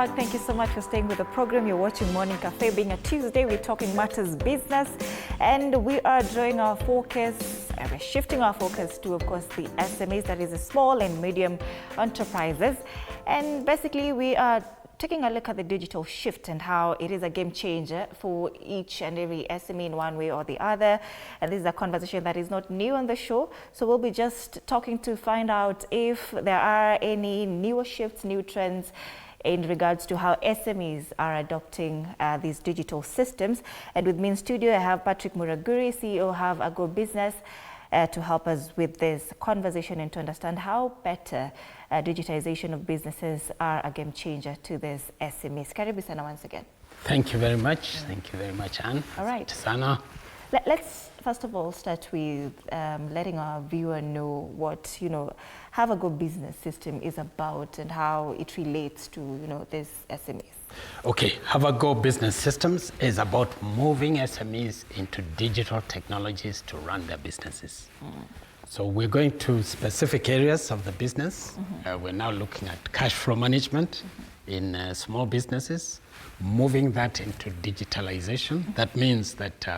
Thank you so much for staying with the program. You're watching Morning Cafe. Being a Tuesday, we're talking matters business, and we are drawing our focus, we're shifting our focus to, of course, the SMEs, that is the small and medium enterprises. And basically, we are taking a look at the digital shift and how it is a game changer for each and every SME in one way or the other. And this is a conversation that is not new on the show. So we'll be just talking to find out if there are any newer shifts, new trends in regards to how SMEs are adopting these digital systems. And with me in studio, I have Patrick Muraguri, CEO of GObusiness, to help us with this conversation and to understand how better digitization of businesses are a game changer to this SMEs. Karibu sana once again. Thank you very much. Thank you very much, Anne. All right. Sana. Let's first of all start with letting our viewer know what, how a GObusiness system is about and how it relates to, this SMEs. Okay, Have a Go Business Systems is about moving SMEs into digital technologies to run their businesses. So we're going to specific areas of the business. We're now looking at cash flow management in small businesses, moving that into digitalization. That means that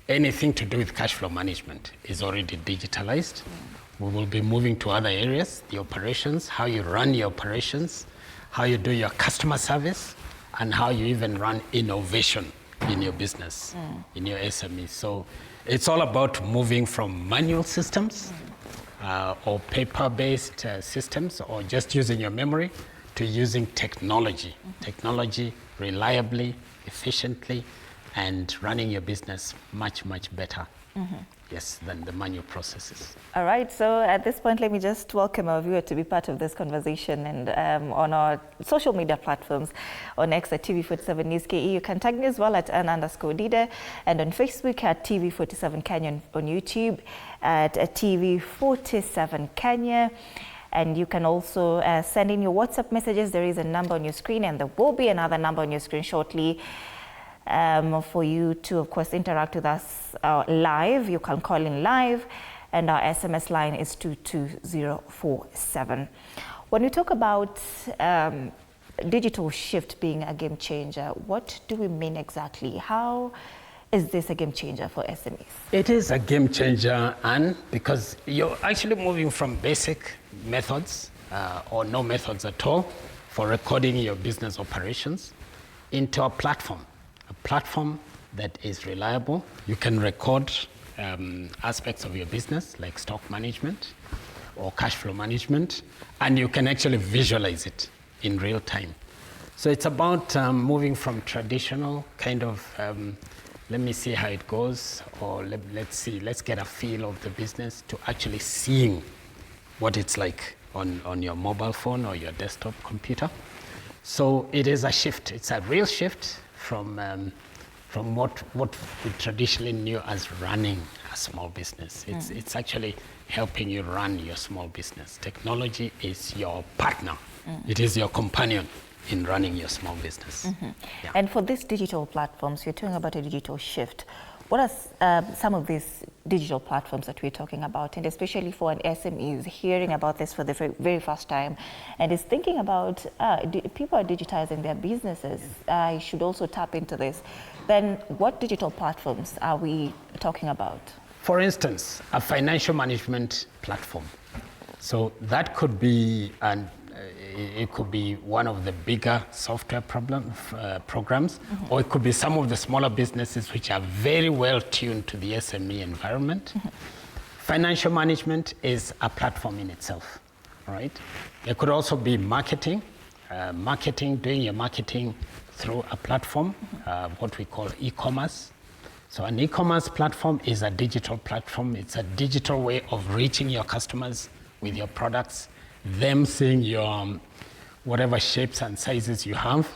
anything to do with cash flow management is already digitalized. We will be moving to other areas, the operations, how you run your operations, how you do your customer service, and how you even run innovation in your business, in your SME. So it's all about moving from manual systems or paper-based systems or just using your memory to using technology. Technology reliably, efficiently, and running your business much, much better. Yes, than the manual processes. All right, so at this point, let me just welcome our viewer to be part of this conversation. And on our social media platforms, on X at TV47 News KE, you can tag me as well at Ann_Dida, and on Facebook at TV47 Kenya, on YouTube at TV47 Kenya. And you can also send in your WhatsApp messages. There is a number on your screen, and there will be another number on your screen shortly. For you to, of course, interact with us live. You can call in live, and our SMS line is 22047. When we talk about digital shift being a game changer, what do we mean exactly? How is this a game changer for SMEs? It is a game changer, Anne, because you're actually moving from basic methods or no methods at all for recording your business operations into a platform that is reliable. You can record aspects of your business like stock management or cash flow management, and you can actually visualize it in real time. So it's about moving from traditional kind of, let me see how it goes, or let's get a feel of the business, to actually seeing what it's like on your mobile phone or your desktop computer. So it is a shift. It's a real shift from what we traditionally knew as running a small business. It's actually helping you run your small business. Technology is your partner. It is your companion in running your small business. Yeah. And for these digital platforms, you're talking about a digital shift. What are some of these digital platforms that we're talking about? And especially for an SME is hearing about this for the very first time and is thinking about people are digitizing their businesses. I should also tap into this. Then what digital platforms are we talking about? For instance, a financial management platform. So that could be it could be one of the bigger software programs, or it could be some of the smaller businesses which are very well tuned to the SME environment. Financial management is a platform in itself, right? There could also be marketing, doing your marketing through a platform, what we call e-commerce. So an e-commerce platform is a digital platform. It's a digital way of reaching your customers with your products, them seeing your whatever shapes and sizes you have,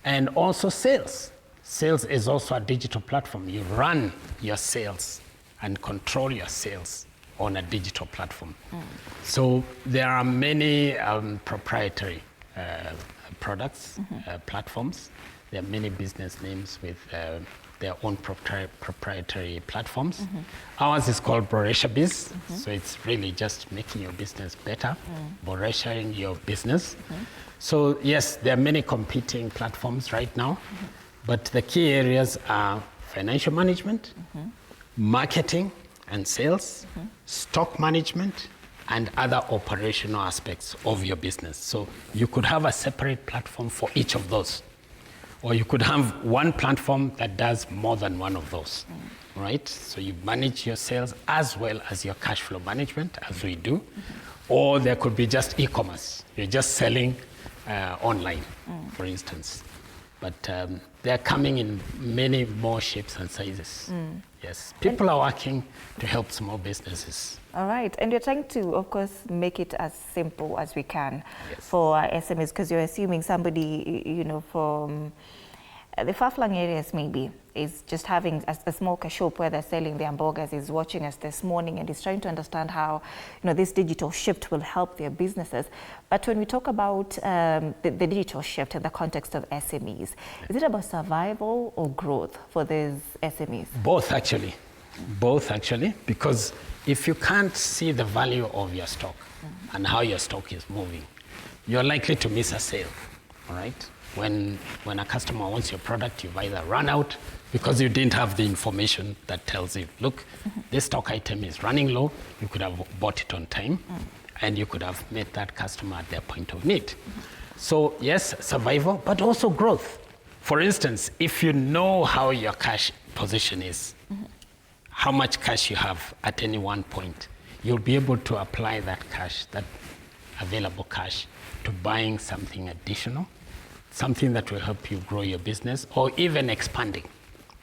and also sales. Sales is also a digital platform. You run your sales and control your sales on a digital platform. So there are many proprietary products, platforms. There are many business names with their own proprietary platforms. Ours is called Boresha Biz, so it's really just making your business better, Boreshaing your business. So yes, there are many competing platforms right now, but the key areas are financial management, marketing and sales, stock management, and other operational aspects of your business. So you could have a separate platform for each of those, or you could have one platform that does more than one of those, right? So you manage your sales as well as your cash flow management, as we do, or there could be just e-commerce. You're just selling online, for instance. But they're coming in many more shapes and sizes. Yes, people are working to help small businesses. All right, and you're trying to, of course, make it as simple as we can for our SMEs, because you're assuming somebody, from the far-flung areas maybe is just having a smoker shop where they're selling their hamburgers, is watching us this morning and is trying to understand how this digital shift will help their businesses. But when we talk about the digital shift in the context of SMEs, is it about survival or growth for these SMEs? Both actually, because if you can't see the value of your stock and how your stock is moving, you're likely to miss a sale, all right? When a customer wants your product, you've either run out because you didn't have the information that tells you, look, this stock item is running low, you could have bought it on time, and you could have met that customer at their point of need. So yes, survival, but also growth. For instance, if you know how your cash position is, how much cash you have at any one point, you'll be able to apply that cash, that available cash, to buying something additional, something that will help you grow your business, or even expanding,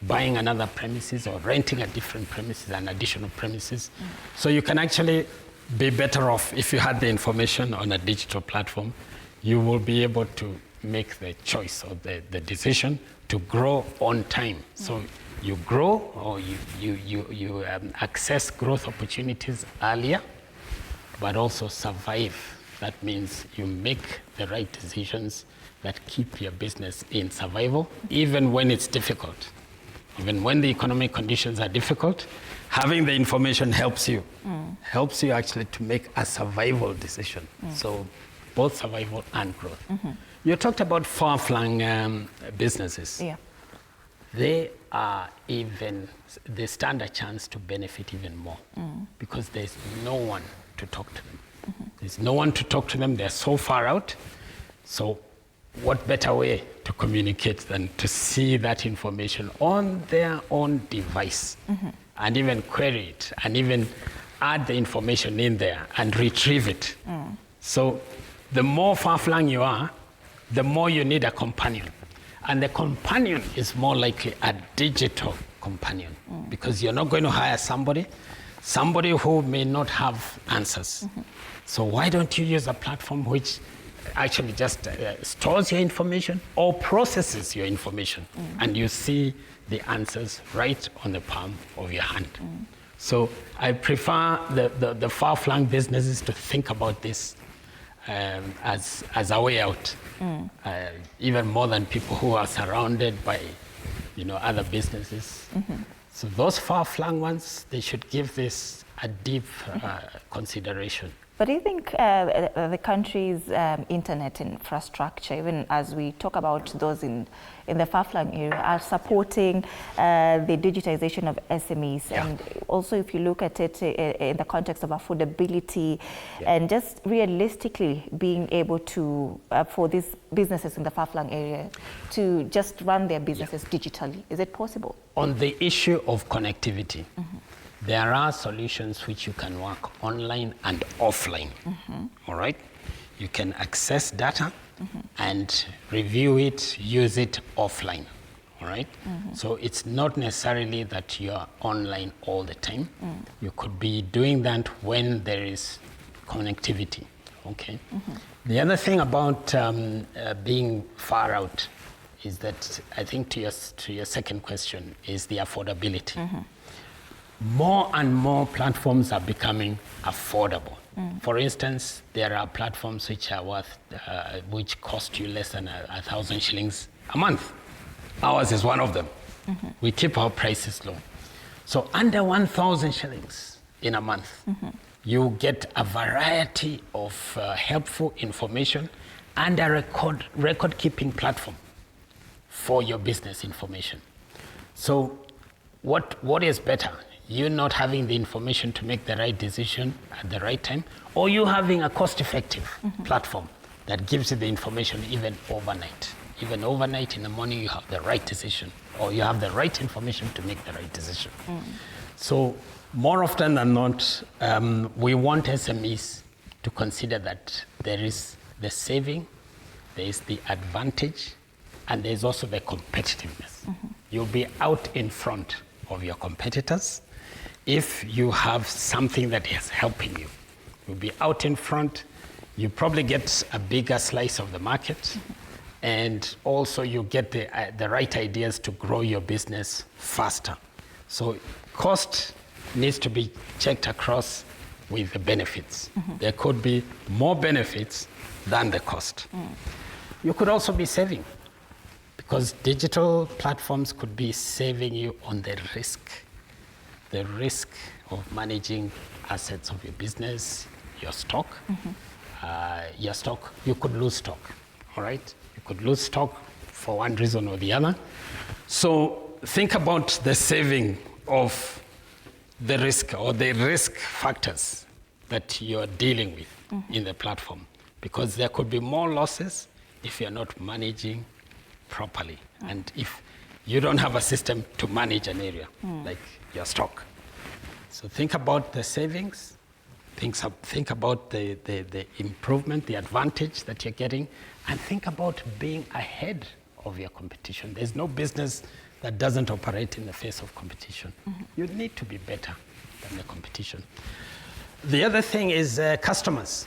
buying another premises or renting a different premises, an additional premises. So you can actually be better off if you had the information on a digital platform. You will be able to make the choice or the decision to grow on time. So you grow, or you access growth opportunities earlier, but also survive. That means you make the right decisions that keep your business in survival, even when it's difficult. Even when the economic conditions are difficult, having the information helps you actually to make a survival decision. So both survival and growth. You talked about far-flung businesses. Yeah. They stand a chance to benefit even more because there's no one to talk to them. There's no one to talk to them. They're so far out. So what better way to communicate than to see that information on their own device and even query it and even add the information in there and retrieve it. So the more far-flung you are, the more you need a companion. And the companion is more likely a digital companion because you're not going to hire somebody who may not have answers. So why don't you use a platform which actually just stores your information or processes your information and you see the answers right on the palm of your hand. So I prefer the far-flung businesses to think about this as a way out, even more than people who are surrounded by other businesses. So those far-flung ones, they should give this a deep consideration. But do you think the country's internet infrastructure, even as we talk about those in the far-flung area, are supporting the digitization of SMEs? Yeah. And also, if you look at it in the context of affordability and just realistically being able to, for these businesses in the far-flung area, to just run their businesses digitally, is it possible? On the issue of connectivity, there are solutions which you can work online and offline, all right? You can access data and review it, use it offline, all right? So it's not necessarily that you're online all the time. You could be doing that when there is connectivity, okay? The other thing about being far out is that I think to your second question is the affordability. More and more platforms are becoming affordable. For instance, there are platforms which are which cost you less than 1,000 shillings a month. Ours is one of them. We keep our prices low. So under 1,000 shillings in a month, you get a variety of helpful information and a record-keeping platform for your business information. So what is better? You not having the information to make the right decision at the right time, or you having a cost-effective platform that gives you the information even overnight. Even overnight in the morning, you have the right decision, or you have the right information to make the right decision. So more often than not, we want SMEs to consider that there is the saving, there is the advantage, and there's also the competitiveness. You'll be out in front of your competitors if you have something that is helping you. You'll be out in front, you probably get a bigger slice of the market, and also you get the right ideas to grow your business faster. So cost needs to be checked across with the benefits. There could be more benefits than the cost. You could also be saving, because digital platforms could be saving you on the risk of managing assets of your business, your stock. You could lose stock, all right? You could lose stock for one reason or the other. So think about the saving of the risk or the risk factors that you're dealing with in the platform, because there could be more losses if you're not managing properly, and if you don't have a system to manage an area like your stock. So think about the savings, think about the improvement, the advantage that you're getting, and think about being ahead of your competition. There's no business that doesn't operate in the face of competition. You need to be better than the competition. The other thing is customers.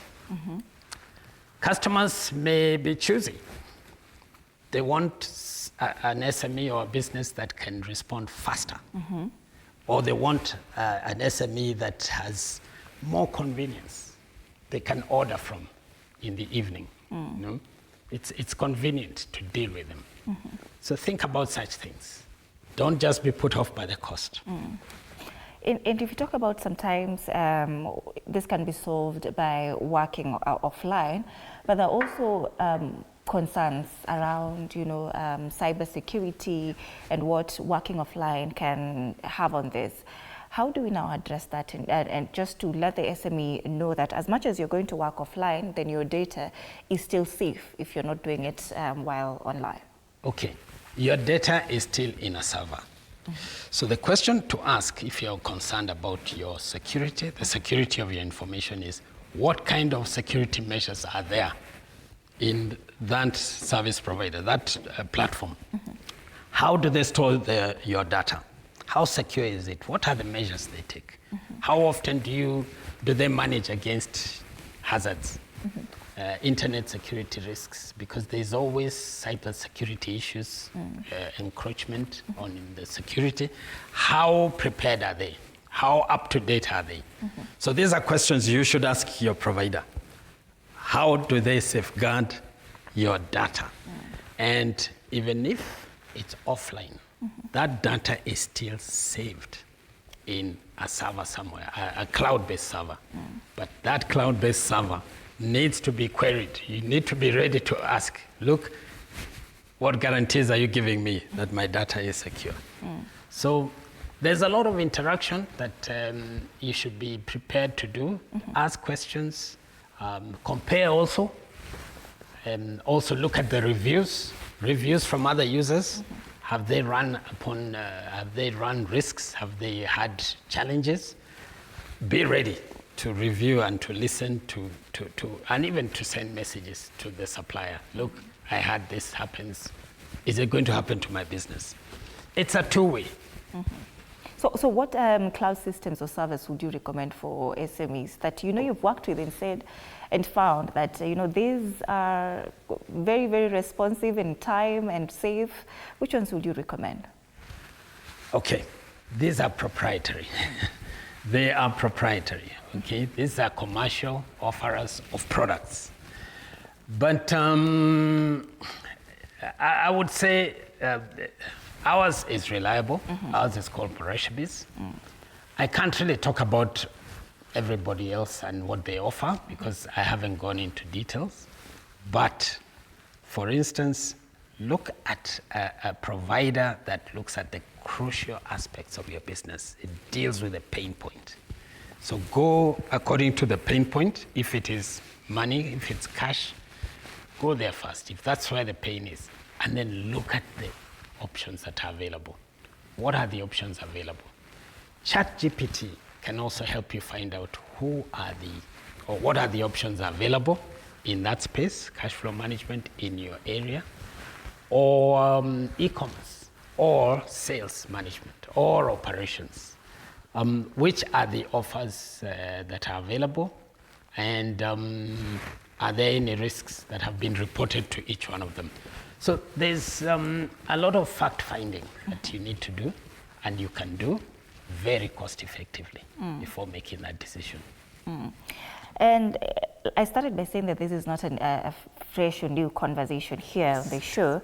Customers may be choosy. They want an SME or a business that can respond faster. Or they want an SME that has more convenience. They can order from in the evening. You know? It's convenient to deal with them. So think about such things. Don't just be put off by the cost. And if you talk about sometimes this can be solved by working offline, but there are also concerns around, cybersecurity and what working offline can have on this. How do we now address that and just to let the SME know that as much as you're going to work offline, then your data is still safe if you're not doing it while online? Okay, your data is still in a server. So the question to ask if you're concerned about your security, the security of your information, is what kind of security measures are there in that service provider, that platform? How do they store your data? How secure is it? What are the measures they take? How often do they manage against hazards? Internet security risks, because there's always cyber security issues, encroachment on the security. How prepared are they? How up to date are they? So these are questions you should ask your provider. How do they safeguard your data? And even if it's offline, that data is still saved in a server somewhere, a cloud-based server. But that cloud-based server needs to be queried. You need to be ready to ask, look, what guarantees are you giving me that my data is secure? So there's a lot of interaction that you should be prepared to do. Ask questions, compare also, and also look at the reviews from other users. Have they run risks? Have they had challenges? Be ready to review and to listen to and even to send messages to the supplier. Look, I had this happens. Is it going to happen to my business? It's a two-way. So what cloud systems or servers would you recommend for SMEs that you've worked with and found that these are very, very responsive in time and safe? Which ones would you recommend? Okay, these are proprietary. They are proprietary. Okay, these are commercial offerers of products. But I would say ours is reliable. Ours is called Mauritius. I can't really talk about everybody else and what they offer because I haven't gone into details. But for instance, look at a provider that looks at the crucial aspects of your business. It deals with the pain point. So go according to the pain point. If it is money, if it's cash, go there first, if that's where the pain is. And then look at the options that are available. What are the options available? ChatGPT can also help you find out what are the options available in that space, cash flow management in your area, or e-commerce, or sales management, or operations. Which are the offers that are available, and are there any risks that have been reported to each one of them? So there's a lot of fact finding that you need to do, and you can do very cost effectively before making that decision. And I started by saying that this is not a fresh or new conversation here on the show,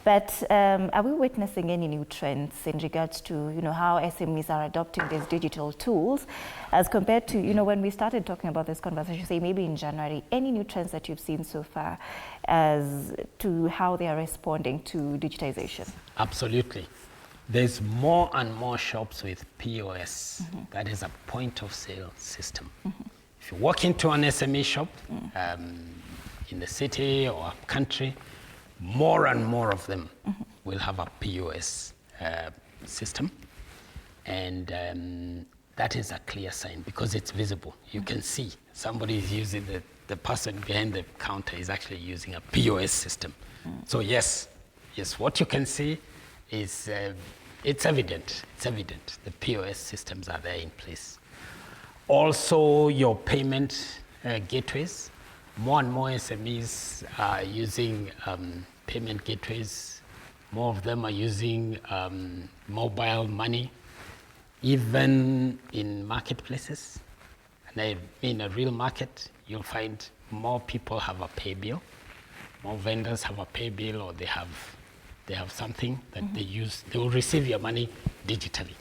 but are we witnessing any new trends in regards to how SMEs are adopting these digital tools as compared to when we started talking about this conversation, say maybe in January? Any new trends that you've seen so far as to how they are responding to digitization? Absolutely. There's more and more shops with POS. That is a point of sale system. If you walk into an SME shop in the city or country, more and more of them will have a POS system. And that is a clear sign because it's visible. You can see somebody is using the person behind the counter is actually using a POS system. So yes, what you can see is it's evident. It's evident. The POS systems are there in place. Also, your payment gateways. More and more SMEs are using payment gateways. More of them are using mobile money, even in marketplaces. And in a real market, you'll find more people have a pay bill, more vendors have a pay bill, or they have something that they use. They will receive your money digitally.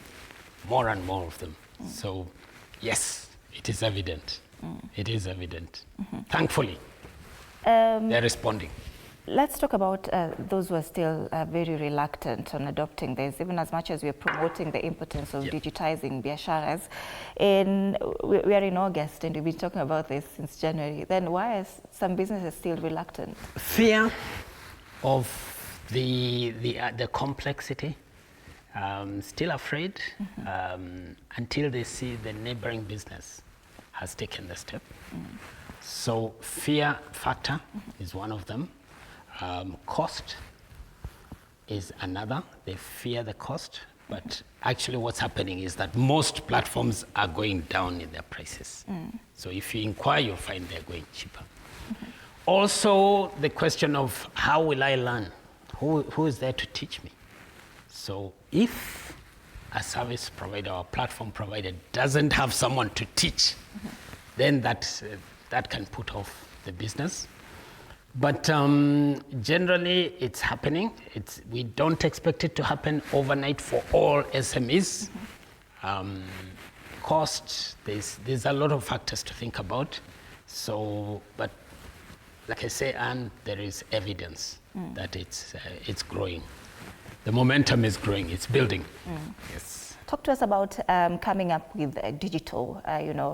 More and more of them. So yes, it is evident. It is evident. Thankfully, they're responding. Let's talk about those who are still very reluctant on adopting this, even as much as we're promoting the importance of digitizing biasharas. We are in August and we've been talking about this since January. Then why are some businesses still reluctant? Fear of the complexity. Still afraid until they see the neighboring business has taken the step. So fear factor is one of them. Cost is another. They fear the cost, but actually what's happening is that most platforms are going down in their prices. So if you inquire, you'll find they're going cheaper. Also, the question of how will I learn? Who is there to teach me? So if a service provider or platform provider doesn't have someone to teach, then that can put off the business. But generally, it's happening. We don't expect it to happen overnight for all SMEs. Cost, there's a lot of factors to think about. So, but like I say, and there is evidence that it's growing. The momentum is growing, it's building. Yes. Talk to us about coming up with a digital,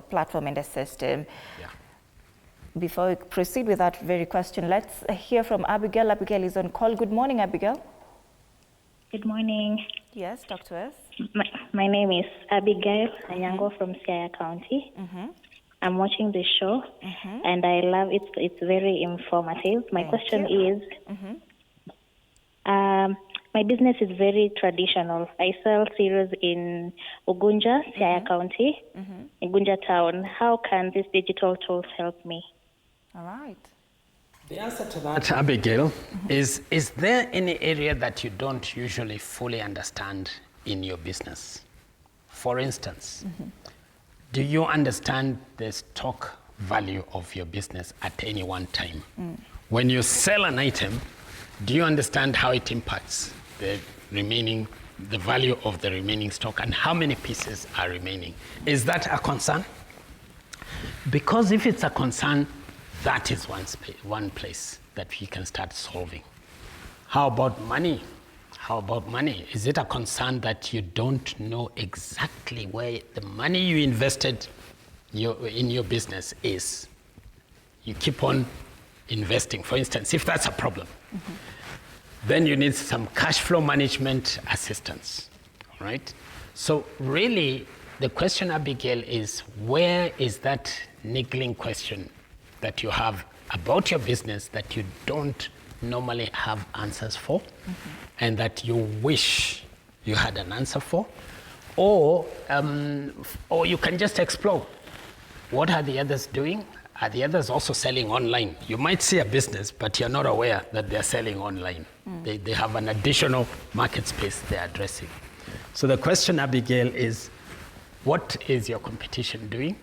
platform and a system. Yeah. Before we proceed with that very question, let's hear from Abigail. Abigail is on call. Good morning, Abigail. Good morning. Yes, talk to us. My name is Abigail Anyango from Siaya County. I'm watching the show and I love it. It's very informative. My question is, my business is very traditional. I sell cereals in Ugunja, Siaya County, Ugunja town. How can these digital tools help me? All right. The answer to that, Abigail, is there any area that you don't usually fully understand in your business? For instance, do you understand the stock value of your business at any one time? When you sell an item, do you understand how it impacts remaining, the value of the remaining stock, and how many pieces are remaining. Is that a concern? Because if it's a concern, that is one place that we can start solving. How about money? How about money? Is it a concern that you don't know exactly where the money you invested in your business is? You keep on investing. For instance, if that's a problem, then you need some cash flow management assistance, all right? So really, the question, Abigail, is where is that niggling question that you have about your business that you don't normally have answers for, and that you wish you had an answer for, or you can just explore. What are the others doing? Are the others also selling online? You might see a business, but you're not aware that they're selling online. They have an additional market space they're addressing. So the question, Abigail, is what is your competition doing?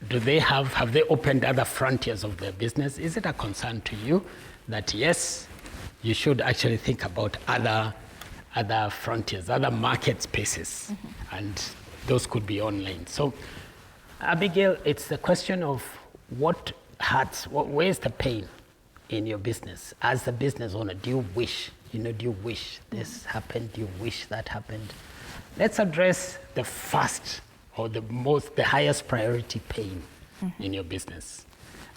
Do they have they opened other frontiers of their business? Is it a concern to you that yes, you should actually think about other frontiers, other market spaces, and those could be online. So, Abigail, it's the question of what hurts, where's the pain in your business? As the business owner, do you wish this happened? Do you wish that happened? Let's address the first or the highest priority pain in your business,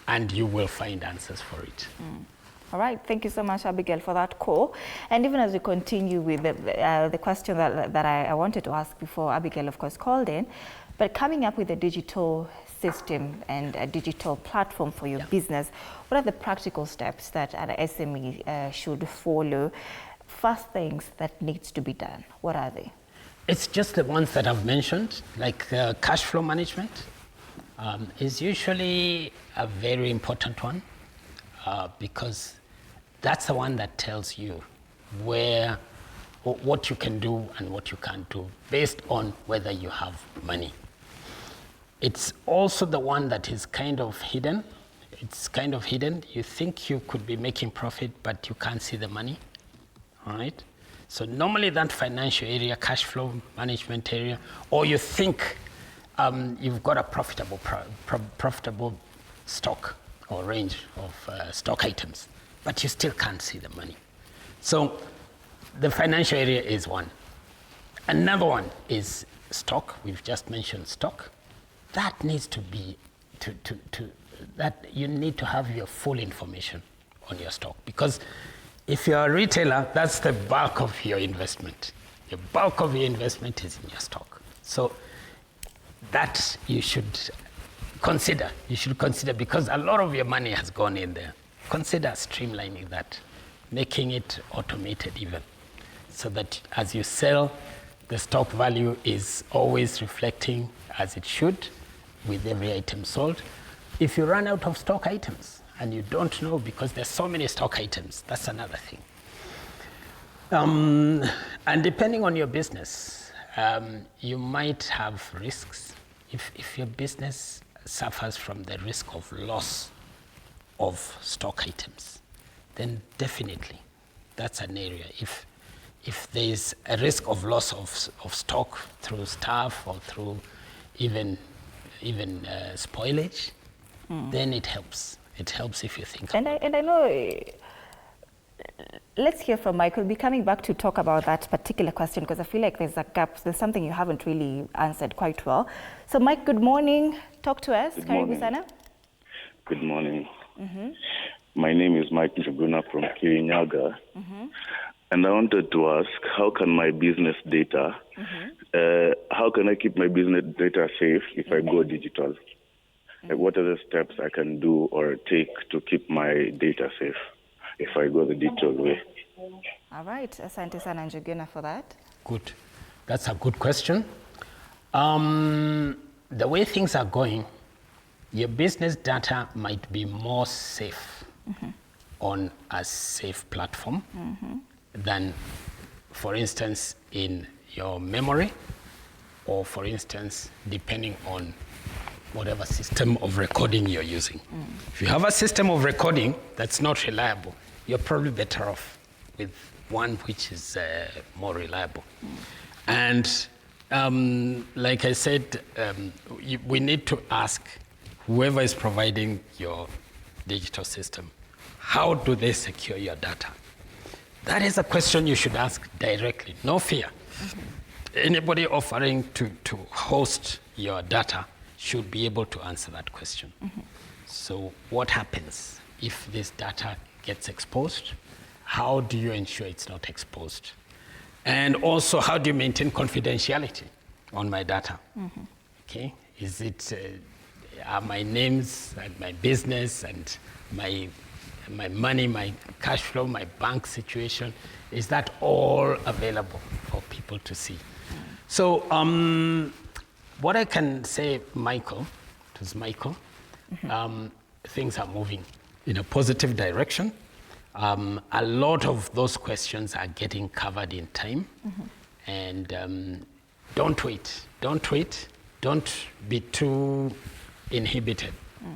and you will find answers for it. All right, thank you so much, Abigail, for that call. And even as we continue with the question that I wanted to ask before Abigail, of course, called in, but coming up with a digital system and a digital platform for your business, what are the practical steps that an SME should follow? First things that needs to be done, what are they? It's just the ones that I've mentioned, like cash flow management is usually a very important one because that's the one that tells you what you can do and what you can't do based on whether you have money. It's also the one that is kind of hidden. It's kind of hidden. You think you could be making profit, but you can't see the money, all right? So normally that financial area, cash flow management area, or you think you've got a profitable stock or range of stock items, but you still can't see the money. So the financial area is one. Another one is stock. We've just mentioned stock. That needs to be, that you need to have your full information on your stock, because if you're a retailer, that's the bulk of your investment. The bulk of your investment is in your stock. So that you should consider. You should consider, because a lot of your money has gone in there. Consider streamlining that, making it automated even, so that as you sell, the stock value is always reflecting as it should with every item sold. If you run out of stock items and you don't know because there's so many stock items, that's another thing. And depending on your business, you might have risks. If your business suffers from the risk of loss of stock items, then definitely that's an area. If there's a risk of loss of stock through staff or through even spoilage, then it helps. It helps if you think about it. And I know, let's hear from Mike. We'll be coming back to talk about that particular question because I feel like there's a gap. There's something you haven't really answered quite well. So Mike, good morning. Talk to us. Karibu sana. Good morning. My name is Mike Njuguna from Kirinyaga. And I wanted to ask, how can my business data, how can I keep my business data safe if I go digital? Like, what are the steps I can do or take to keep my data safe if I go the digital way? All right. Asante sana Njuguna for that. Good. That's a good question. The way things are going, your business data might be more safe on a safe platform than, for instance, in your memory, or for instance, depending on whatever system of recording you're using. If you have a system of recording that's not reliable, you're probably better off with one which is more reliable. And like I said, we need to ask whoever is providing your digital system, how do they secure your data? That is a question you should ask directly, no fear. Anybody offering to host your data should be able to answer that question. So what happens if this data gets exposed? How do you ensure it's not exposed? And also, how do you maintain confidentiality on my data? Okay, is it, are my names and my business and my money, my cash flow, my bank situation, is that all available for people to see? So what I can say, Michael, it was Michael, things are moving in a positive direction. A lot of those questions are getting covered in time. And don't wait, don't be too inhibited,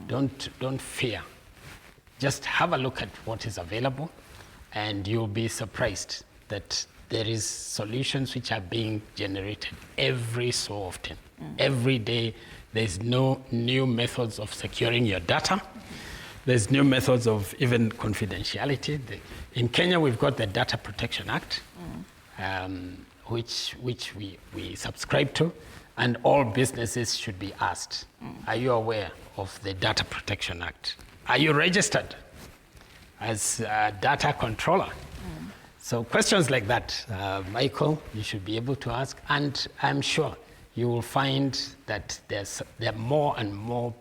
don't fear. Just have a look at what is available, and you'll be surprised that there is solutions which are being generated every so often. Every day, there's no new methods of securing your data. There's new methods of even confidentiality. In Kenya, we've got the Data Protection Act, which we subscribe to, and all businesses should be asked, are you aware of the Data Protection Act? Are you registered as a data controller? So questions like that, Michael, you should be able to ask, and I'm sure you will find that there are more and more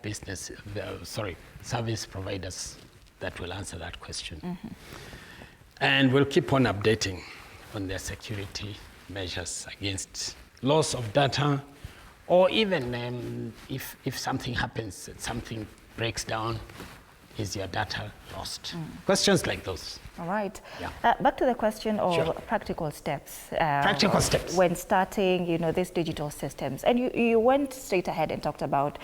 service providers that will answer that question. And we'll keep on updating on their security measures against loss of data, or even if something happens, something breaks down, is your data lost? Questions like those. All right. Yeah. Back to the question of Sure. practical steps. Practical steps. When starting, these digital systems. And you went straight ahead and talked about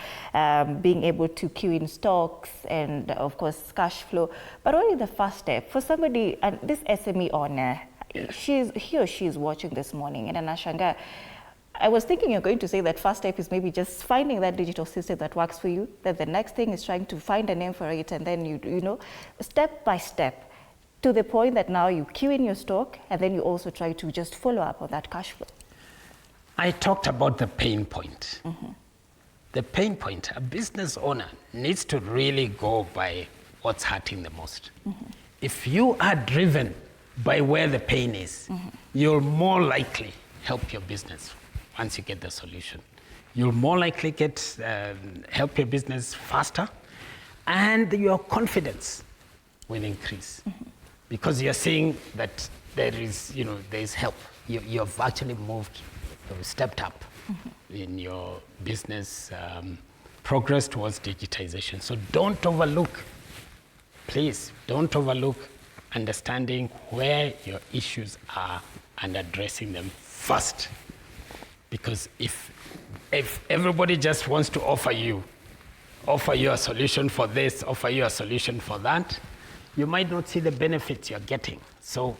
being able to queue in stocks and, of course, cash flow. But only the first step for somebody, and this SME owner, he or she is watching this morning, and Anashanga, I was thinking you're going to say that first step is maybe just finding that digital system that works for you. That the next thing is trying to find a name for it, and then you step by step, to the point that now you queue in your stock, and then you also try to just follow up on that cash flow. I talked about the pain point. The pain point, a business owner needs to really go by what's hurting the most. If you are driven by where the pain is, you'll more likely help your business once you get the solution. You'll more likely help your business faster, and your confidence will increase because you're seeing that there is help. You've actually moved, stepped up in your business progress towards digitization. So don't overlook, please, don't overlook understanding where your issues are and addressing them first. Because if everybody just wants to offer you a solution for this, offer you a solution for that, you might not see the benefits you're getting. So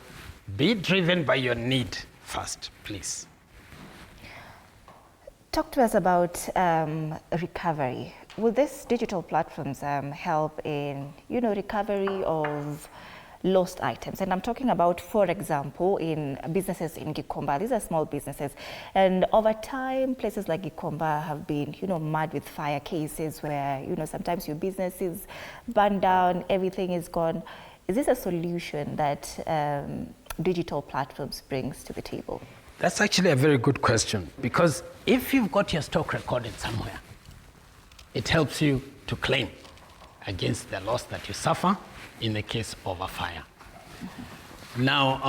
be driven by your need first, please. Talk to us about recovery. Will these digital platforms help in recovery of lost items? And I'm talking about, for example, in businesses in Gikomba. These are small businesses, and over time, places like Gikomba have been, mad with fire cases where, sometimes your business is burned down, everything is gone. Is this a solution that digital platforms brings to the table? That's actually a very good question, because if you've got your stock recorded somewhere, it helps you to claim against the loss that you suffer in the case of a fire. Now,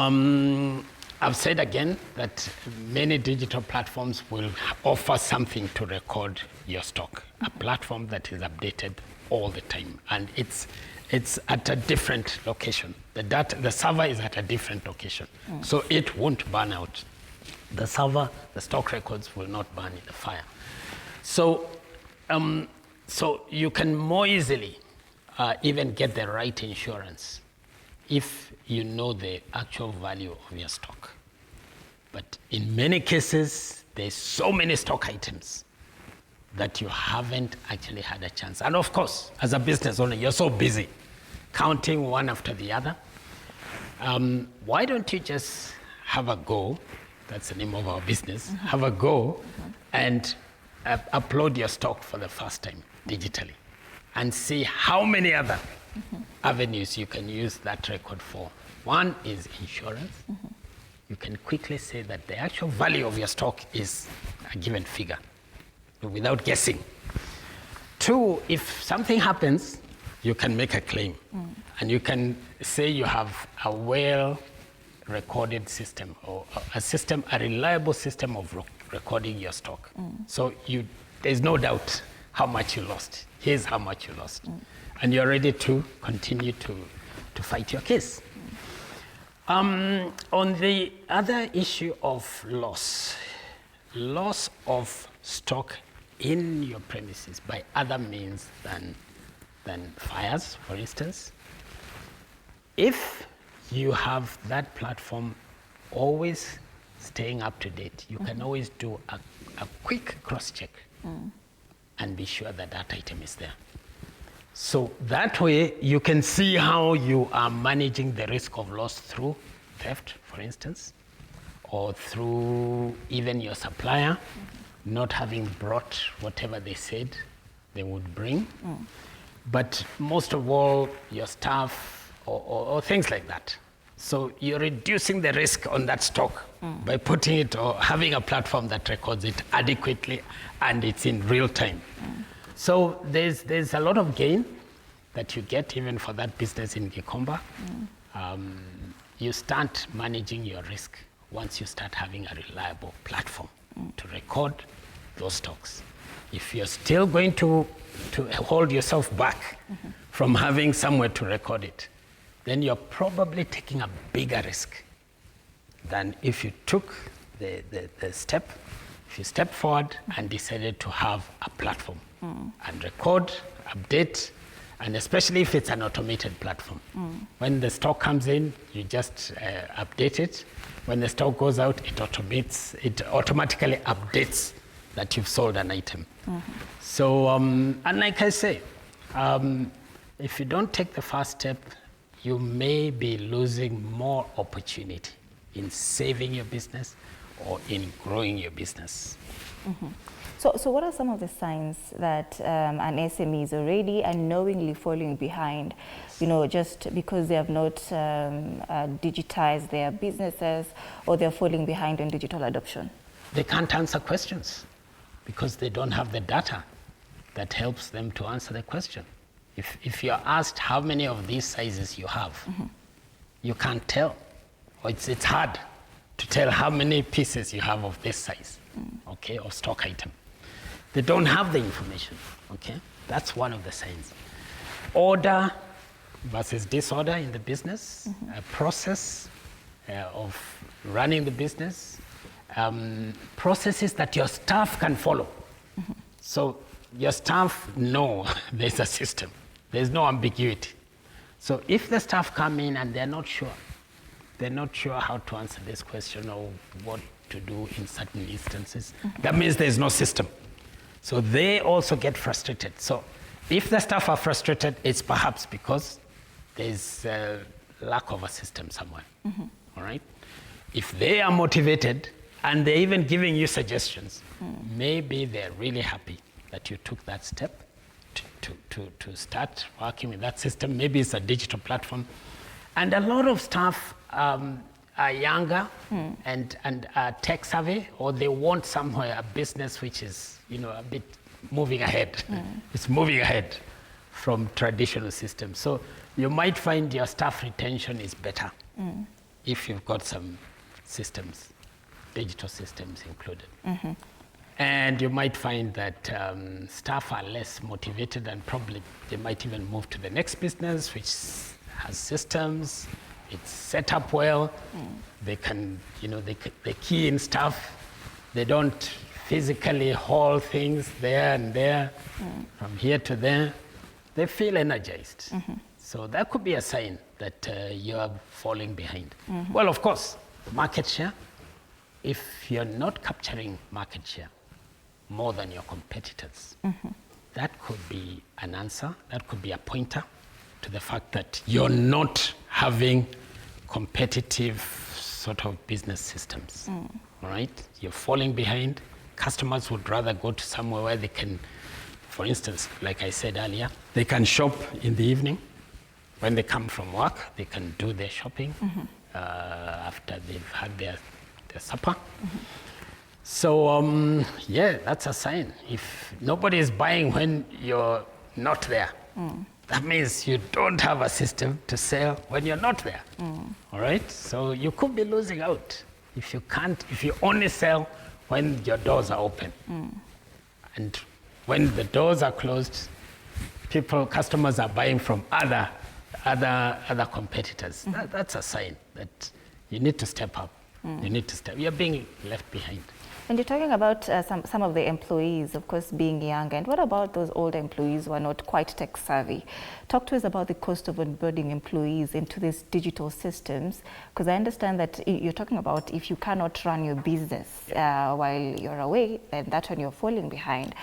I've said again that many digital platforms will offer something to record your stock, a platform that is updated all the time, and it's at a different location. The server is at a different location, so it won't burn out. The server, the stock records will not burn in the fire. So, so you can more easily even get the right insurance if you know the actual value of your stock. But in many cases, there's so many stock items that you haven't actually had a chance. And of course, as a business owner, you're so busy counting one after the other. Why don't you just have a go? That's the name of our business. Have a go and upload your stock for the first time digitally and see how many other avenues you can use that record for. One is insurance. You can quickly say that the actual value of your stock is a given figure without guessing. Two, if something happens, you can make a claim. And you can say you have a well-recorded system or a reliable system of recording your stock. So there's no doubt how much you lost. Here's how much you lost. And you're ready to continue to fight your case. On the other issue of loss of stock in your premises by other means than fires, for instance, if you have that platform always staying up to date, you can always do a quick cross-check and be sure that that item is there. So that way, you can see how you are managing the risk of loss through theft, for instance, or through even your supplier not having brought whatever they said they would bring. But most of all, your staff or things like that. So you're reducing the risk on that stock by putting it or having a platform that records it adequately and it's in real time. So there's a lot of gain that you get even for that business in Gikomba. You start managing your risk once you start having a reliable platform to record those stocks. If you're still going to hold yourself back from having somewhere to record it, then you're probably taking a bigger risk than if you took the step, if you step forward and decided to have a platform and record, update, and especially if it's an automated platform. When the stock comes in, you just update it. When the stock goes out, it automatically updates that you've sold an item. So, and like I say, if you don't take the first step, you may be losing more opportunity in saving your business or in growing your business. So what are some of the signs that an SME is already unknowingly falling behind, just because they have not digitized their businesses or they're falling behind on digital adoption? They can't answer questions because they don't have the data that helps them to answer the question. If you're asked how many of these sizes you have, you can't tell. Or it's hard to tell how many pieces you have of this size, okay, of stock item. They don't have the information, okay? That's one of the signs. Order versus disorder in the business, a process of running the business, processes that your staff can follow. So your staff know there's a system. There's no ambiguity. So if the staff come in and they're not sure how to answer this question or what to do in certain instances, that means there's no system. So they also get frustrated. So if the staff are frustrated, it's perhaps because there's a lack of a system somewhere, all right? If they are motivated and they're even giving you suggestions, maybe they're really happy that you took that step to start working with that system. Maybe it's a digital platform. And a lot of staff are younger and are tech savvy, or they want somewhere a business which is a bit moving ahead. It's moving ahead from traditional systems. So you might find your staff retention is better if you've got some systems, digital systems included. And you might find that staff are less motivated and probably they might even move to the next business which has systems, it's set up well, they can, they key in stuff, they don't physically haul things there and there, from here to there. They feel energized. So that could be a sign that you are falling behind. Well, of course, market share. If you're not capturing market share more than your competitors, that could be an answer. That could be a pointer to the fact that you're not having competitive sort of business systems. All right? You're falling behind. Customers would rather go to somewhere where they can, for instance, like I said earlier, they can shop in the evening. When they come from work, they can do their shopping after they've had their supper. So, yeah, that's a sign. If nobody is buying when you're not there, that means you don't have a system to sell when you're not there. All right? So you could be losing out if you only sell when your doors are open. And when the doors are closed, customers are buying from other competitors. That's a sign that you need to step up. You're being left behind. And you're talking about some of the employees, of course, being young. And what about those older employees who are not quite tech savvy? Talk to us about the cost of onboarding employees into these digital systems, because I understand that you're talking about if you cannot run your business while you're away, then that's when you're falling behind.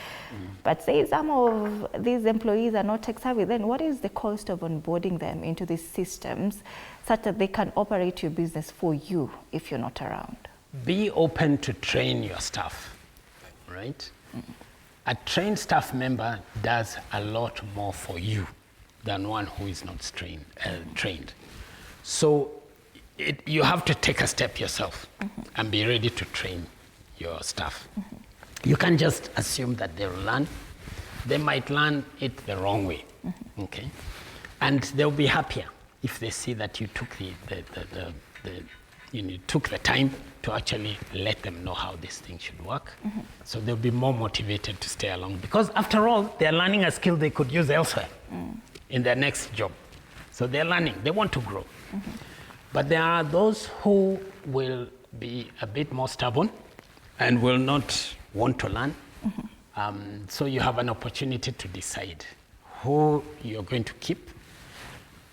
But say some of these employees are not tech savvy, then what is the cost of onboarding them into these systems such that they can operate your business for you if you're not around? Be open to train your staff, right? A trained staff member does a lot more for you than one who is not trained. So you have to take a step yourself and be ready to train your staff. You can't just assume that they'll learn. They might learn it the wrong way, okay? And they'll be happier if they see that you took you took the time to actually let them know how this thing should work. So they'll be more motivated to stay along, because after all, they're learning a skill they could use elsewhere in their next job. So they're learning, they want to grow. But there are those who will be a bit more stubborn and will not want to learn. So you have an opportunity to decide who you're going to keep.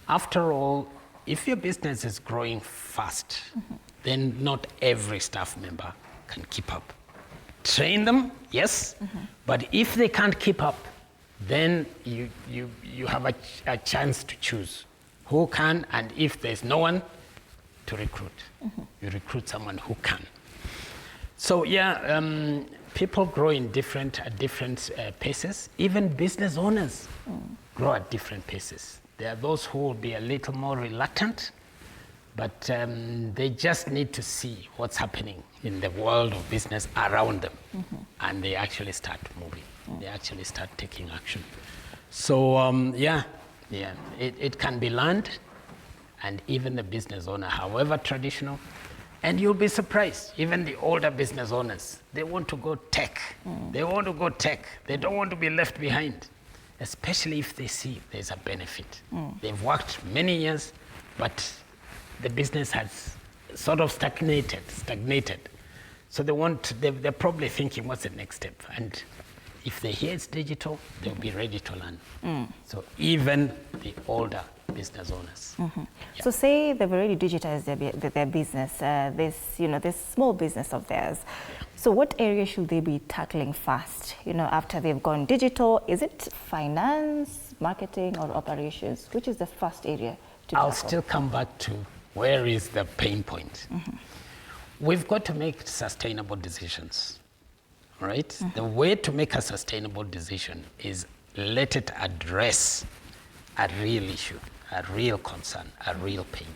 After all, if your business is growing fast, then not every staff member can keep up. Train them, yes, but if they can't keep up, then you have a chance to choose who can, and if there's no one to recruit, you recruit someone who can. So yeah, people grow at different paces. Even business owners grow at different paces. There are those who will be a little more reluctant, but they just need to see what's happening in the world of business around them, and they actually start moving. They actually start taking action. So it can be learned, and even the business owner, however traditional, and you'll be surprised, even the older business owners, they want to go tech. They want to go tech. They don't want to be left behind, especially if they see there's a benefit. They've worked many years, but the business has sort of stagnated. So they're probably thinking, what's the next step? And if they hear it's digital, they'll be ready to learn. So even the older business owners. Yeah. So say they've already digitized their business, this small business of theirs. Yeah. So what area should they be tackling first, after they've gone digital? Is it finance, marketing, or operations? Which is the first area to tackle? I'll still come back to where is the pain point. We've got to make sustainable decisions, right? The way to make a sustainable decision is let it address a real issue, a real concern, a real pain.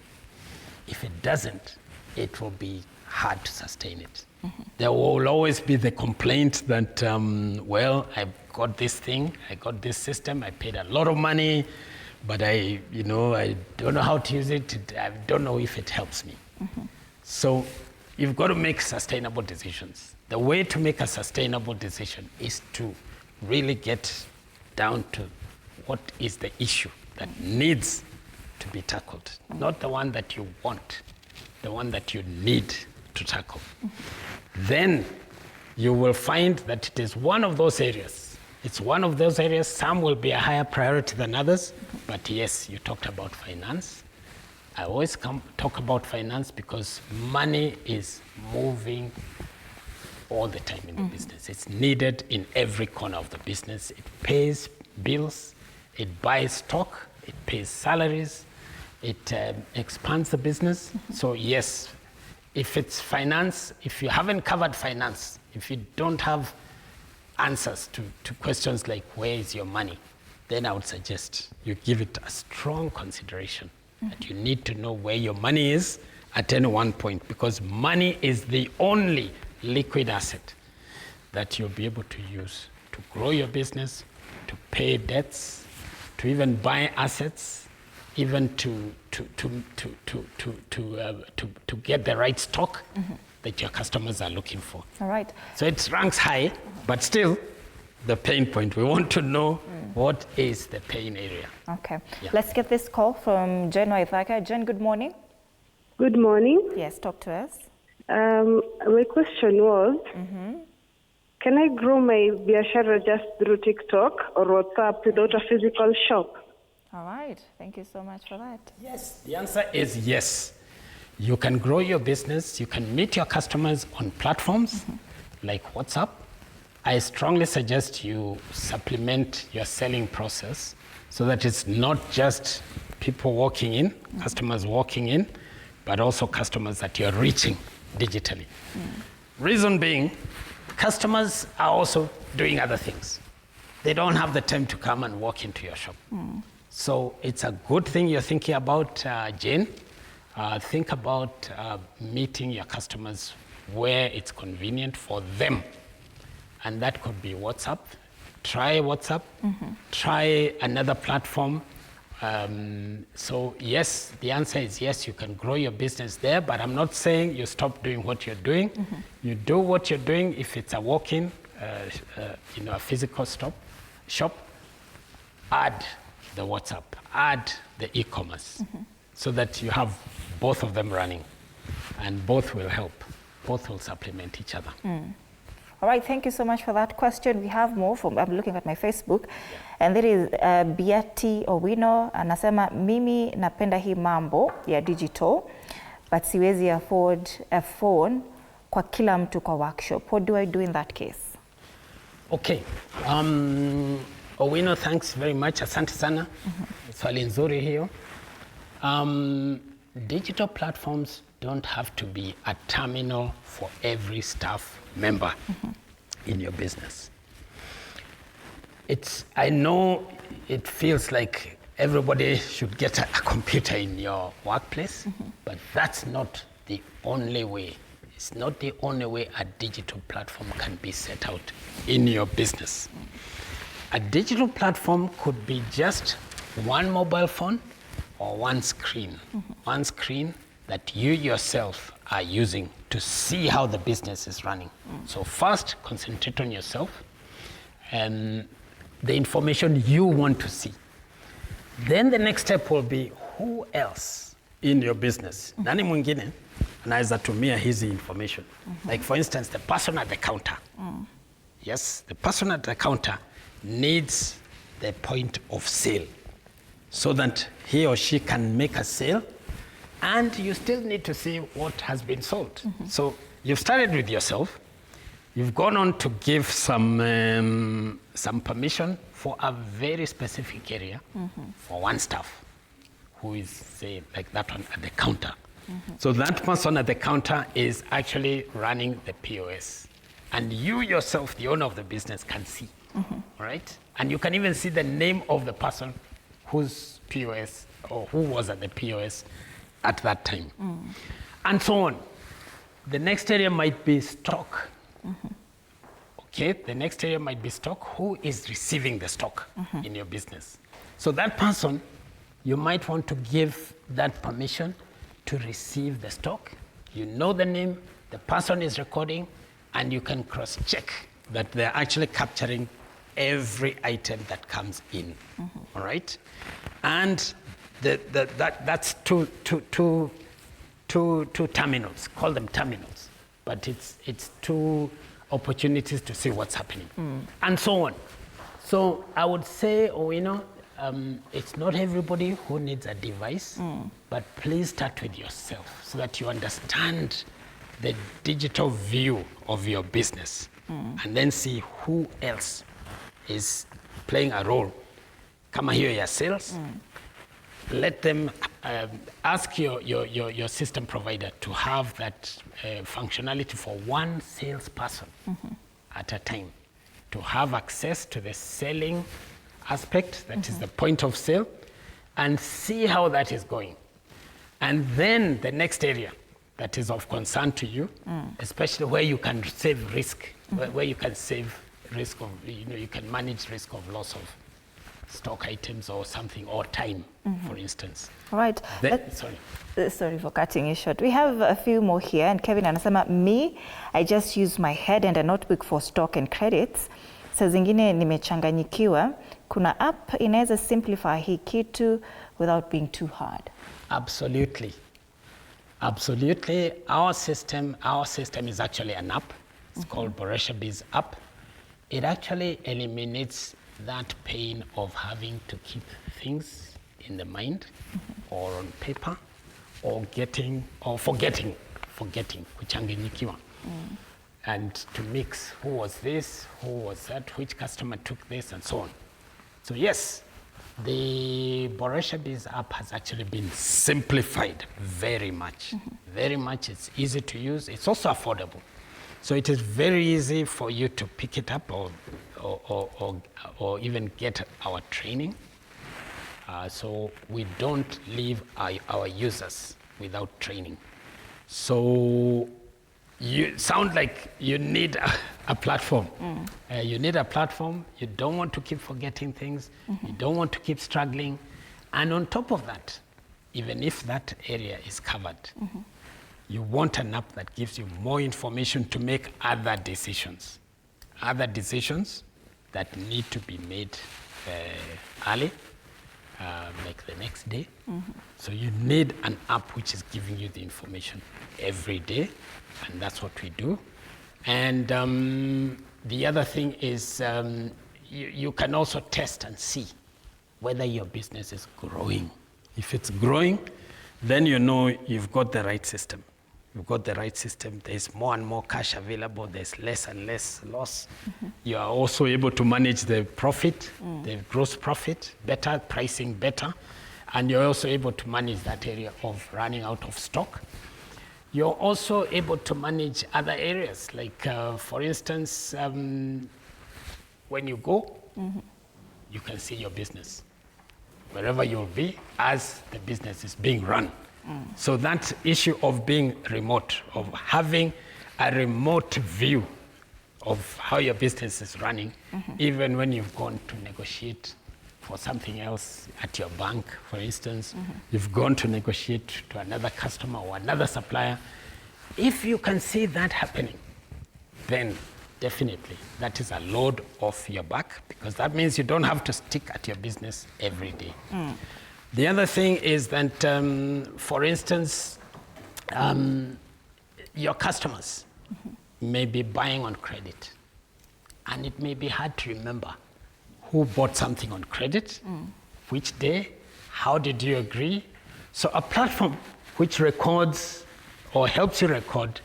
If it doesn't, it will be hard to sustain it. There will always be the complaint that, I got this thing, I got this system, I paid a lot of money, but I don't know how to use it. I don't know if it helps me. So you've got to make sustainable decisions. The way to make a sustainable decision is to really get down to what is the issue that needs to be tackled, not the one that you want, the one that you need to tackle. Then you will find that it is one of those areas It's one of those areas. Some will be a higher priority than others. But yes, you talked about finance. I always talk about finance because money is moving all the time in the business. It's needed in every corner of the business. It pays bills, it buys stock, it pays salaries, it expands the business. So yes, if it's finance, if you haven't covered finance, if you don't have answers to questions like where is your money, then I would suggest you give it a strong consideration. That you need to know where your money is at any one point, because money is the only liquid asset that you'll be able to use to grow your business, to pay debts, to even buy assets, even to get the right stock that your customers are looking for. All right. So it ranks high, but still the pain point. We want to know what is the pain area. Okay. Yeah. Let's get this call from Jen Waithaka. Jen, good morning. Good morning. Yes, talk to us. My question was, can I grow my biashara just through TikTok or WhatsApp without a physical shop? All right. Thank you so much for that. Yes, the answer is yes. You can grow your business. You can meet your customers on platforms like WhatsApp. I strongly suggest you supplement your selling process so that it's not just people walking in, customers walking in, but also customers that you're reaching digitally. Reason being, customers are also doing other things. They don't have the time to come and walk into your shop. So it's a good thing you're thinking about, Jane. Think about meeting your customers where it's convenient for them. And that could be WhatsApp. Try WhatsApp. Try another platform. So yes, the answer is yes, you can grow your business there, but I'm not saying you stop doing what you're doing. You do what you're doing. If it's a walk-in, a physical shop, add the WhatsApp, add the e-commerce, so that you have both of them running, and both will help. Both will supplement each other. All right, thank you so much for that question. We have more from, I'm looking at my Facebook, and there is Biati Owino, anasema mimi napenda hii mambo ya digital, but siwezi afford a phone kwa kila mtu kwa workshop. What do I do in that case? Okay. Owino, thanks very much. Asante sana. Swali nzuri hiyo. Digital platforms don't have to be a terminal for every staff member in your business. I know it feels like everybody should get a computer in your workplace, but that's not the only way. It's not the only way a digital platform can be set out in your business. A digital platform could be just one mobile phone or one screen. One screen that you yourself are using to see how the business is running. So first, concentrate on yourself and the information you want to see. Then the next step will be who else in your business. Nani mwingine anaweza tumia hizi information. Like for instance, the person at the counter. Yes, the person at the counter needs the point of sale so that he or she can make a sale, and you still need to see what has been sold. So you've started with yourself. You've gone on to give some permission for a very specific area for one staff who is, say, like that one at the counter. So that person at the counter is actually running the POS. And you yourself, the owner of the business, can see, all right? And you can even see the name of the person whose POS or who was at the POS at that time. And so on. The next area might be stock. Okay, the next area might be stock. Who is receiving the stock in your business? So that person, you might want to give that permission to receive the stock. You know the name, the person is recording, and you can cross-check that they're actually capturing every item that comes in, all right? And that's two terminals, call them terminals, but it's two opportunities to see what's happening, and so on. So I would say, it's not everybody who needs a device, but please start with yourself so that you understand the digital view of your business, and then see who else is playing a role. Kama hiyo ya sales, let them ask your system provider to have that functionality for one salesperson at a time, to have access to the selling aspect, that is the point of sale, and see how that is going. And then the next area that is of concern to you, especially where you can save risk, where you can save risk of, you can manage risk of loss of stock items or something, or time, for instance. All right. Sorry for cutting you short. We have a few more here, and Kevin anasema, me, I just use my head and a notebook for stock and credits. Saa zingine nimechanganyikiwa. Kuna app inaweza simplify hii kitu without being too hard. Absolutely. Absolutely. Our system is actually an app. It's called Boresha Biz app. It actually eliminates that pain of having to keep things in the mind or on paper, or forgetting, kuchanganyikiwa. And to mix, who was this, who was that, which customer took this, and so on. So yes, the Boresha Biz app has actually been simplified very much. Very much. It's easy to use. It's also affordable. So it is very easy for you to pick it up or even get our training. So we don't leave our users without training. So you sound like you need a platform. You need a platform. You don't want to keep forgetting things. You don't want to keep struggling. And on top of that, even if that area is covered, you want an app that gives you more information to make other decisions that need to be made early, like the next day. So you need an app which is giving you the information every day, and that's what we do. And the other thing is you can also test and see whether your business is growing. If it's growing, then you know you've got the right system. You've got the right system. There's more and more cash available. There's less and less loss. You are also able to manage the profit, the gross profit, better, pricing better. And you're also able to manage that area of running out of stock. You're also able to manage other areas, like, for instance, when you go, you can see your business, wherever you'll be, as the business is being run. So that issue of being remote, of having a remote view of how your business is running, even when you've gone to negotiate for something else at your bank, for instance, you've gone to negotiate to another customer or another supplier. If you can see that happening, then definitely that is a load off your back, because that means you don't have to stick at your business every day. The other thing is that, for instance, your customers may be buying on credit, and it may be hard to remember who bought something on credit, which day, how did you agree? So a platform which records or helps you record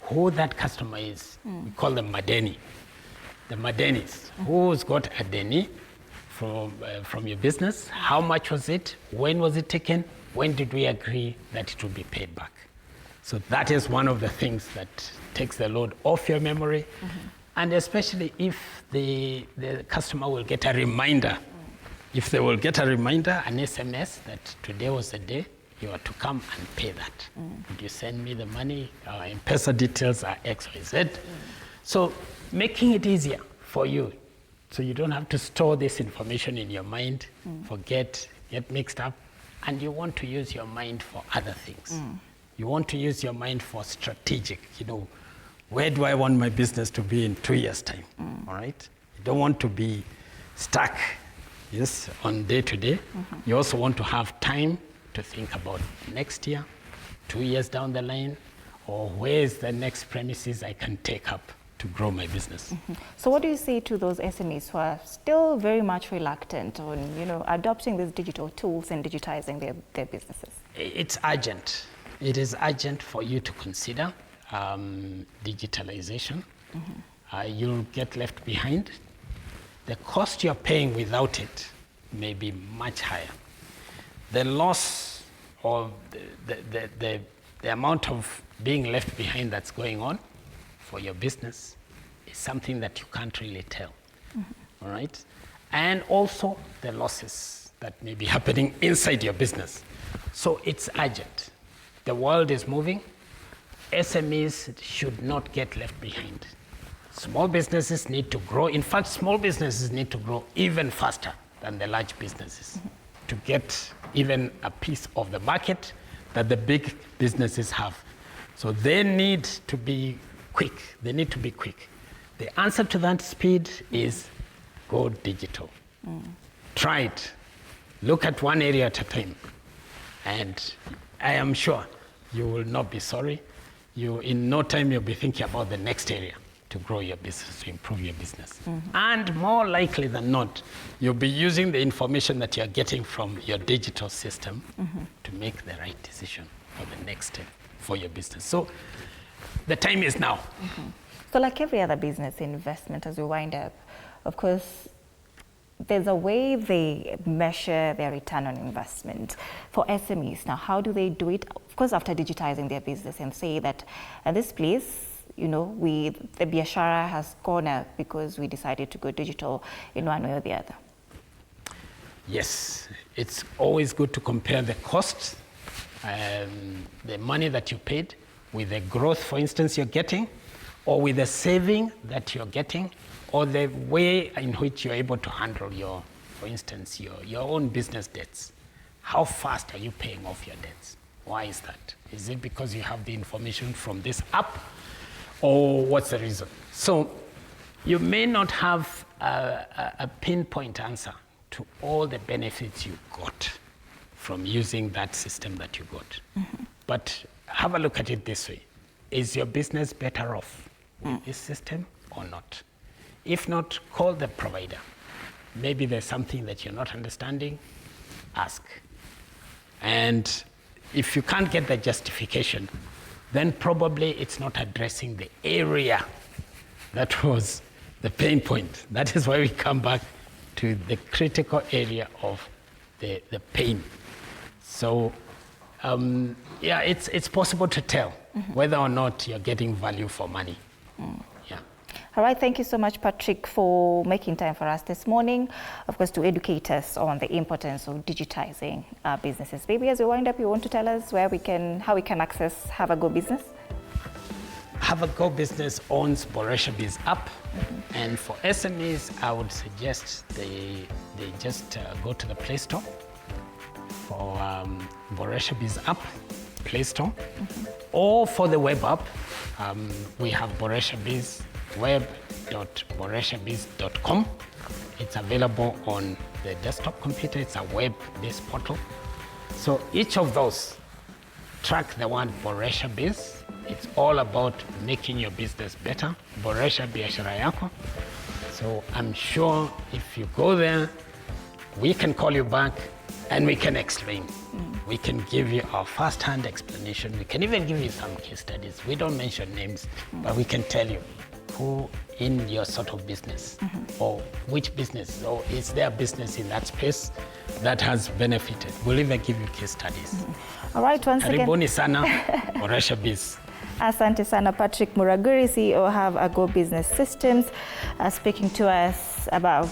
who that customer is, we call them Madeni. The Madenis, who's got a Deni from your business, how much was it, when was it taken, when did we agree that it would be paid back? So that is one of the things that takes the load off your memory. And especially if the customer will get a reminder, if they will get a reminder, an SMS, that today was the day you are to come and pay that. Would you send me the money? Our M-Pesa details are X, Y, Z. So making it easier for you, so you don't have to store this information in your mind, forget, get mixed up, and you want to use your mind for other things. You want to use your mind for strategic, where do I want my business to be in 2 years' time, all right? You don't want to be stuck, yes, on day to day. You also want to have time to think about next year, 2 years down the line, or where is the next premises I can take up to grow my business. So what do you say to those SMEs who are still very much reluctant on, adopting these digital tools and digitizing their businesses? It's urgent. It is urgent for you to consider digitalization. You'll get left behind. The cost you're paying without it may be much higher. The loss or the amount of being left behind that's going on for your business is something that you can't really tell. All right? And also the losses that may be happening inside your business. So it's urgent. The world is moving. SMEs should not get left behind. Small businesses need to grow. In fact, small businesses need to grow even faster than the large businesses to get even a piece of the market that the big businesses have. So they need to be quick. They need to be quick. The answer to that speed is go digital. Try it. Look at one area at a time. And I am sure you will not be sorry. In no time, you'll be thinking about the next area to grow your business, to improve your business. And more likely than not, you'll be using the information that you're getting from your digital system to make the right decision for the next step for your business. So the time is now. So like every other business investment, as we wind up, of course, there's a way they measure their return on investment for SMEs. Now, how do they do it? Of course, after digitizing their business and say that at this place, the biashara has gone up because we decided to go digital in one way or the other. Yes, it's always good to compare the cost, the money that you paid with the growth, for instance, you're getting, or with the saving that you're getting, or the way in which you're able to handle for instance, your own business debts. How fast are you paying off your debts? Why is that? Is it because you have the information from this app, or what's the reason? So you may not have a pinpoint answer to all the benefits you got from using that system that you got. But have a look at it this way. Is your business better off with this system or not? If not, call the provider. Maybe there's something that you're not understanding, ask. And if you can't get the justification, then probably it's not addressing the area that was the pain point. That is why we come back to the critical area of the pain. So, it's possible to tell whether or not you're getting value for money. Yeah. All right, thank you so much, Patrick, for making time for us this morning, of course, to educate us on the importance of digitizing our businesses. Maybe as we wind up, you want to tell us how we can access Have a Go Business? Have a Go Business owns Boresha Biz app, and for SMEs, I would suggest they just go to the Play Store for Boresha Biz app, Play Store, or for the web app, we have Boresha Biz web.boreshabiz.com. It's available on the desktop computer. It's a web-based portal. So each of those, track the one Boresha Biz. It's all about making your business better. Boresha biashara yako. So I'm sure if you go there, we can call you back and we can explain. We can give you our first-hand explanation. We can even give you some case studies. We don't mention names, but we can tell you who in your sort of business or which business, or is there a business in that space that has benefited. We'll even give you case studies. All right, once again. Karibuni sana, Boresha Biz. Asante sana, Patrick Muraguri, CEO of Have a Go Business Systems, speaking to us about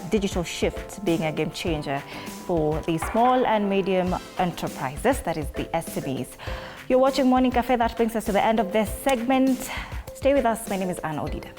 digital shift being a game changer for the small and medium enterprises, that is the SMEs. You're watching Morning Cafe. That brings us to the end of this segment. Stay with us. My name is Anna Odida.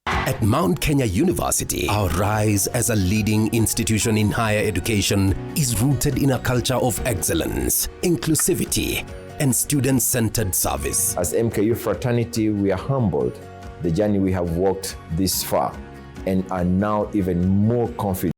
At Mount Kenya University, our rise as a leading institution in higher education is rooted in a culture of excellence, inclusivity, and student-centered service. As MKU fraternity, we are humbled the journey we have walked this far and are now even more confident